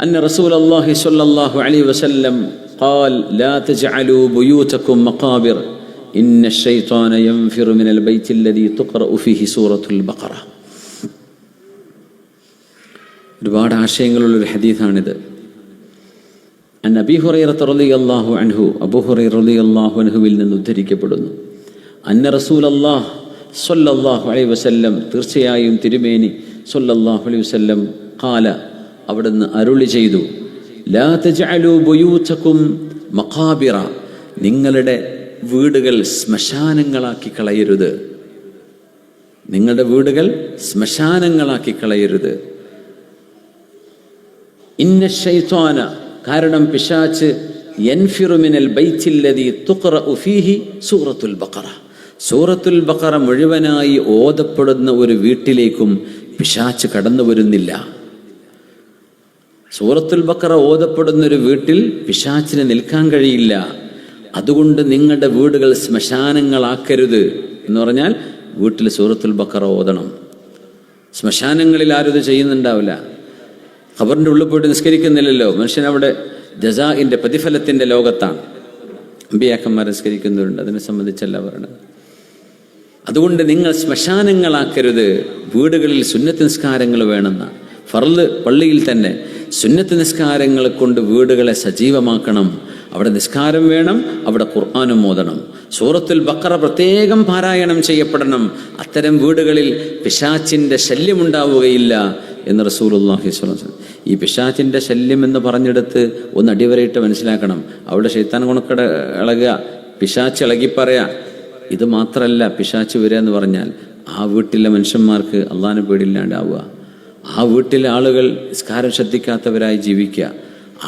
أن رسول الله صلى الله عليه وسلم قال لا تجعلوا بيوتكم مقابر إن الشيطان ينفر من البيت الذي تقرأ فيه سورة البقرة. ഒരുപാട് ആശയങ്ങളുള്ളൊരു ഹദീസാണിത്. അൻ അബീ ഹുറൈറ റളിയല്ലാഹു അൻഹു, അബൂ ഹുറൈറ റളിയല്ലാഹു അൻഹുവിൽ നിന്ന് ഉദ്ധരിക്കപ്പെടുന്നു, അന്ന റസൂലല്ലാഹ് സ്വല്ലല്ലാഹു അലൈഹി വസല്ലം, തീർച്ചയായും തിരുമേനി സ്വല്ലല്ലാഹു അലൈഹി വസല്ലം, ഖാല, അവിടുന്ന് അരുളി ചെയ്തു, ലാ തജ്അലൂ ബുയൂതകും മഖാബിറ, നിങ്ങളുടെ വീടുകൾ ശ്മശാനങ്ങളാക്കി കളയരുത്. നിങ്ങളുടെ വീടുകൾ ശ്മശാനങ്ങളാക്കി കളയരുത്. ഇന്ന ശൈത്വാന, കാരണം പിശാച്, യൻഫിറു മിനൽ ബൈത്തില്ലദീ തുഖറഉ ഫീഹി സൂറത്തുൽ ബഖറ, സൂറത്തുൽ ബഖറ മുഴുവനായി ഓതപ്പെടുന്ന ഒരു വീട്ടിലേക്കും പിശാച് കടന്നു വരുന്നില്ല. സൂറത്തുൽ ബഖറ ഓതപ്പെടുന്ന ഒരു വീട്ടിൽ പിശാചിന് നിൽക്കാൻ കഴിയില്ല. അതുകൊണ്ട് നിങ്ങളുടെ വീടുകൾ ശ്മശാനങ്ങളാക്കരുത് എന്ന് പറഞ്ഞാൽ വീട്ടിൽ സൂറത്തുൽ ബഖറ ഓതണം. ശ്മശാനങ്ങളിൽ ആരും ഇത് ചെയ്യുന്നുണ്ടാവില്ല. ഖബറിൻ്റെ ഉള്ളിൽ പോയിട്ട് നിസ്കരിക്കുന്നില്ലല്ലോ. മനുഷ്യനവിടെ ജസാഇൻ്റെ പ്രതിഫലത്തിൻ്റെ ലോകത്താണ്. അമ്പിയാക്കന്മാർ നിസ്കരിക്കുന്നവരുണ്ട്, അതിനെ സംബന്ധിച്ചല്ല പറയുന്നത്. അതുകൊണ്ട് നിങ്ങൾ ശ്മശാനങ്ങളാക്കരുത്, വീടുകളിൽ സുന്നത്ത് നിസ്കാരങ്ങൾ വേണമെന്നാണ്. ഫർള് പള്ളിയിൽ തന്നെ സുന്നത്ത് നിസ്കാരങ്ങൾ കൊണ്ട് വീടുകളെ സജീവമാക്കണം. അവിടെ നിസ്കാരം വേണം, അവിടെ ഖുർആനും ഓതണം, സൂറത്തുൽ ബഖറ പ്രത്യേകം പാരായണം ചെയ്യപ്പെടണം. അത്തരം വീടുകളിൽ പിശാചിൻ്റെ ശല്യമുണ്ടാവുകയില്ല എന്ന് റസൂലുള്ളാഹി സ്വല്ലല്ലാഹു അലൈഹി വസല്ലം. ഈ പിശാചിൻ്റെ ശല്യം എന്ന് പറഞ്ഞെടുത്ത് ഒന്ന് അടിവരയിട്ട് മനസ്സിലാക്കണം. അവിടെ ശൈത്താൻ കൊണക്കട ഇളകുക, പിശാച്ച് ഇളകിപ്പറയാ. ഇത് മാത്രമല്ല, പിശാച്ച് വരിക എന്ന് പറഞ്ഞാൽ ആ വീട്ടിലെ മനുഷ്യന്മാർക്ക് അള്ളാഹിനെ പേടിയില്ലാണ്ടാവുക, ആ വീട്ടിലെ ആളുകൾ നിസ്കാരം ശ്രദ്ധിക്കാത്തവരായി ജീവിക്കുക,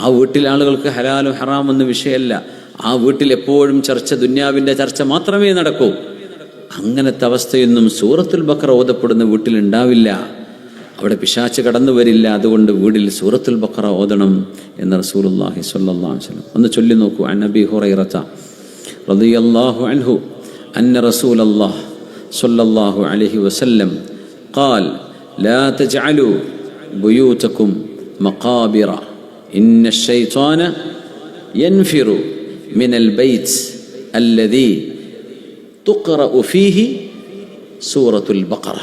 ആ വീട്ടിലെ ആളുകൾക്ക് ഹലാലും ഹറാം എന്ന വിഷയമല്ല, ആ വീട്ടിൽ എപ്പോഴും ചർച്ച, ദുന്യാവിൻ്റെ ചർച്ച മാത്രമേ നടക്കൂ. അങ്ങനത്തെ അവസ്ഥയൊന്നും സൂറത്തുൽ ബഖറ ഓതപ്പെടുന്ന വീട്ടിലുണ്ടാവില്ല. അവിടെ പിശാച് കടന്നു വരില്ല. അതുകൊണ്ട് വീടിൽ സൂറത്തുൽ ബഖറ ഓതണം എന്ന് റസൂലുള്ളാഹി സ്വല്ലല്ലാഹു അലൈഹി വസല്ലം. ഒന്ന് ചൊല്ലി നോക്കൂ. അൻ അബീ ഹുറൈറത റളിയല്ലാഹു അൻഹു അന്ന റസൂലല്ലാഹി സ്വല്ലല്ലാഹു അലൈഹി വസല്ലം ഖാൽ ലാ തജ്അലൂ ബുയൂതകും മഖാബിറ ഇന്ന الشൈത്വാന യൻഫിറു മിനൽ ബൈത്ത് അല്ലദീ തുഖറഉ ഫീഹി സൂറത്തുൽ ബഖറ.